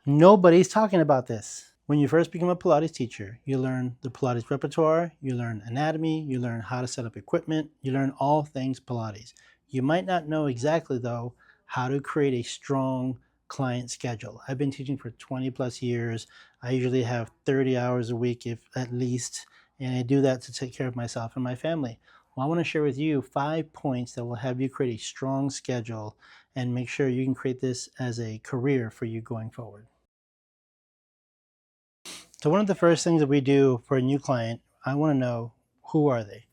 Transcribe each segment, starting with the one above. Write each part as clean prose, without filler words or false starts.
Nobody's talking about this. When you first become a Pilates teacher, you learn the Pilates repertoire, you learn anatomy, you learn how to set up equipment, you learn all things Pilates. You might not know exactly, though, how to create a strong client schedule. I've been teaching for 20 plus years. I usually have 30 hours a week, if at least, and I do that to take care of myself and my family. Well, I want to share with you 5 points that will have you create a strong schedule and make sure you can create this as a career for you going forward. So one of the first things that we do for a new client, I want to know, who are they?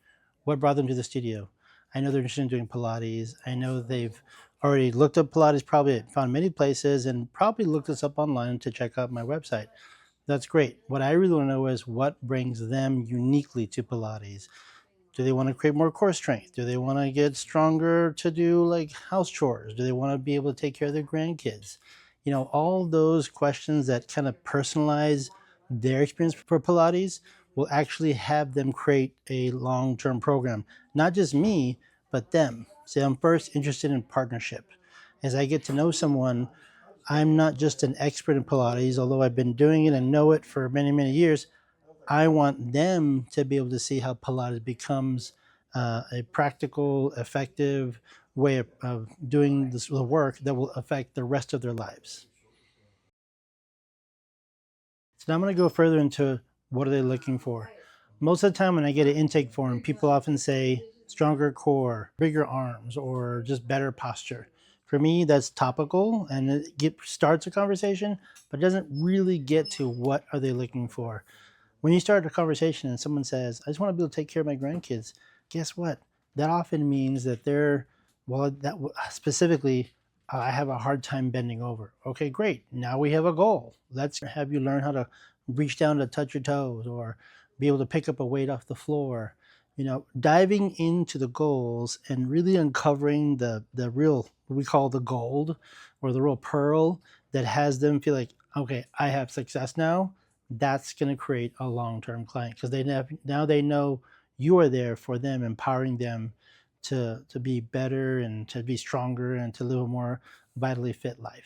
What brought them to the studio? I know they're interested in doing Pilates. I know they've already looked up Pilates, probably found many places, and probably looked us up online to check out my website. That's great. What I really want to know is what brings them uniquely to Pilates. Do they want to create more core strength? Do they want to get stronger to do like house chores? Do they want to be able to take care of their grandkids? You know, all those questions that kind of personalize their experience for Pilates will actually have them create a long-term program. Not just me, but them. So I'm first interested in partnership. As I get to know someone, I'm not just an expert in Pilates, although I've been doing it and know it for many, many years. I want them to be able to see how Pilates becomes a practical, effective way of doing the work that will affect the rest of their lives. So now I'm going to go further into what are they looking for. Most of the time when I get an intake form, people often say stronger core, bigger arms, or just better posture. For me, that's topical and it starts a conversation, but it doesn't really get to what are they looking for. When you start a conversation and someone says, I just want to be able to take care of my grandkids, guess what? That often means that specifically, I have a hard time bending over. Okay, great. Now we have a goal. Let's have you learn how to reach down to touch your toes or be able to pick up a weight off the floor. You know, diving into the goals and really uncovering the real, what we call the gold or the real pearl that has them feel like, okay, I have success now. That's going to create a long-term client because now they know you are there for them, empowering them to be better and to be stronger and to live a more vitally fit life.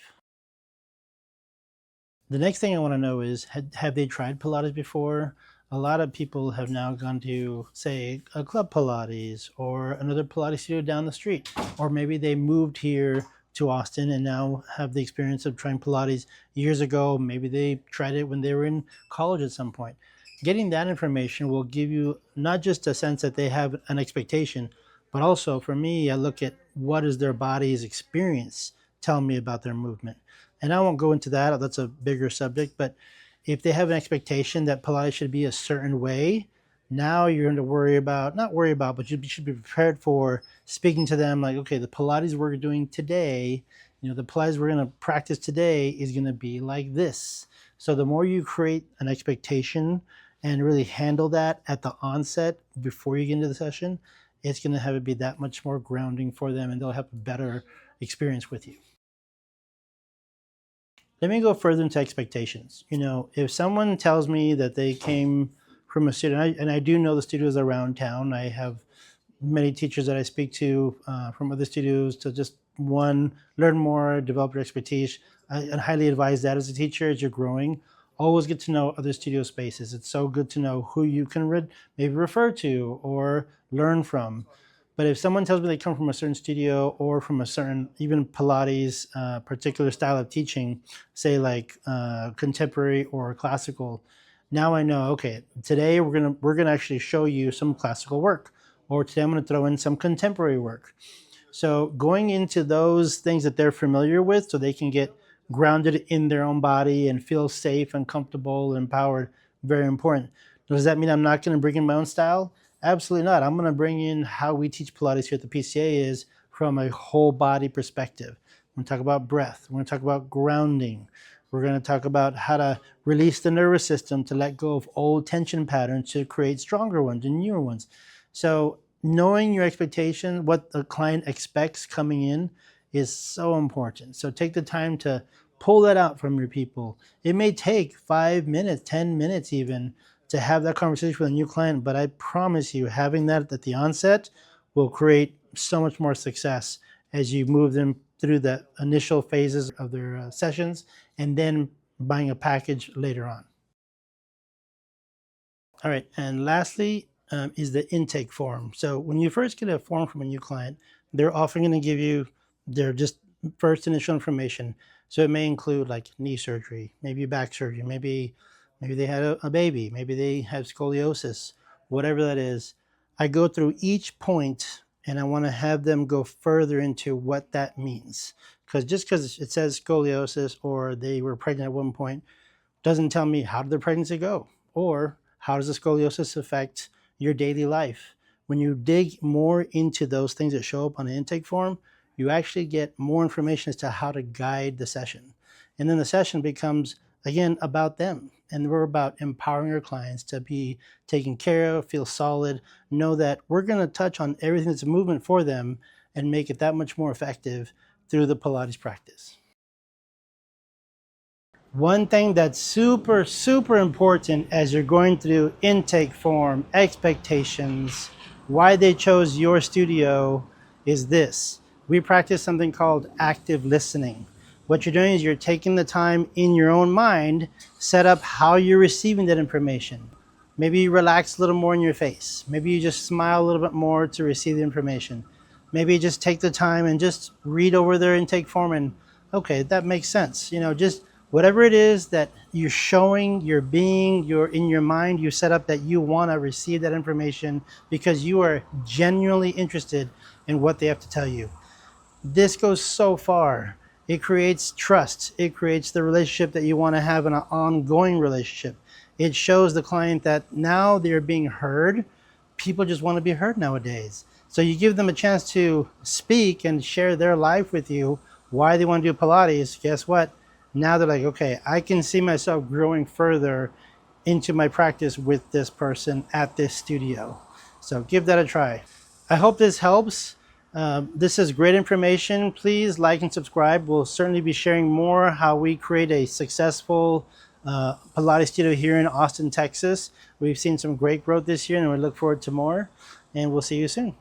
The next thing I want to know is, have they tried Pilates before? A lot of people have now gone to, say, a club Pilates or another Pilates studio down the street, or maybe they moved here to Austin and now have the experience of trying Pilates years ago. Maybe they tried it when they were in college at some point. Getting that information will give you not just a sense that they have an expectation, but also for me, I look at what is their body's experience telling me about their movement. And I won't go into that, that's a bigger subject, but if they have an expectation that Pilates should be a certain way, now you're going to not worry about, but you should be prepared for speaking to them like, okay, the Pilates we're doing today, the Pilates we're going to practice today is going to be like this. So the more you create an expectation and really handle that at the onset before you get into the session, it's going to have it be that much more grounding for them and they'll have a better experience with you. Let me go further into expectations. If someone tells me that they came from a studio, and I do know the studios around town, I have many teachers that I speak to from other studios to just, one, learn more, develop your expertise. I highly advise that as a teacher, as you're growing. Always get to know other studio spaces. It's so good to know who you can maybe refer to or learn from. But if someone tells me they come from a certain studio or from a certain, even Pilates, particular style of teaching, say like contemporary or classical, now I know, okay, today we're gonna actually show you some classical work, or today I'm gonna throw in some contemporary work. So going into those things that they're familiar with so they can get grounded in their own body and feel safe and comfortable and empowered, very important. Does that mean I'm not gonna bring in my own style? Absolutely not. I'm going to bring in how we teach Pilates here at the PCA is from a whole body perspective. We're going to talk about breath. We're going to talk about grounding. We're going to talk about how to release the nervous system to let go of old tension patterns to create stronger ones and newer ones. So knowing your expectation, what the client expects coming in, is so important. So take the time to pull that out from your people. It may take 5 minutes, 10 minutes even, to have that conversation with a new client, but I promise you, having that at the onset will create so much more success as you move them through the initial phases of their sessions and then buying a package later on. All right, and lastly is the intake form. So when you first get a form from a new client, they're often going to give you their just first initial information. So it may include like knee surgery, maybe back surgery, maybe they had a baby, maybe they have scoliosis, whatever that is. I go through each point and I want to have them go further into what that means. Because just because it says scoliosis or they were pregnant at one point doesn't tell me how did the pregnancy go or how does the scoliosis affect your daily life. When you dig more into those things that show up on the intake form, you actually get more information as to how to guide the session. And then the session becomes, again, about them. And we're about empowering our clients to be taken care of, feel solid, know that we're going to touch on everything that's a movement for them and make it that much more effective through the Pilates practice. One thing that's super, super important as you're going through intake form, expectations, why they chose your studio is this. We practice something called active listening. What you're doing is you're taking the time in your own mind, set up how you're receiving that information. Maybe you relax a little more in your face. Maybe you just smile a little bit more to receive the information. Maybe you just take the time and just read over their intake form and, okay, that makes sense. Just whatever it is that you're showing, you're being, you're in your mind, you set up that you want to receive that information because you are genuinely interested in what they have to tell you. This goes so far. It creates trust. It creates the relationship that you want to have in an ongoing relationship. It shows the client that now they're being heard. People just want to be heard nowadays. So you give them a chance to speak and share their life with you, why they want to do Pilates. Guess what? Now they're like, okay, I can see myself growing further into my practice with this person at this studio. So give that a try. I hope this helps. This is great information. Please like and subscribe. We'll certainly be sharing more how we create a successful Pilates studio here in Austin, Texas. We've seen some great growth this year and we look forward to more. And we'll see you soon.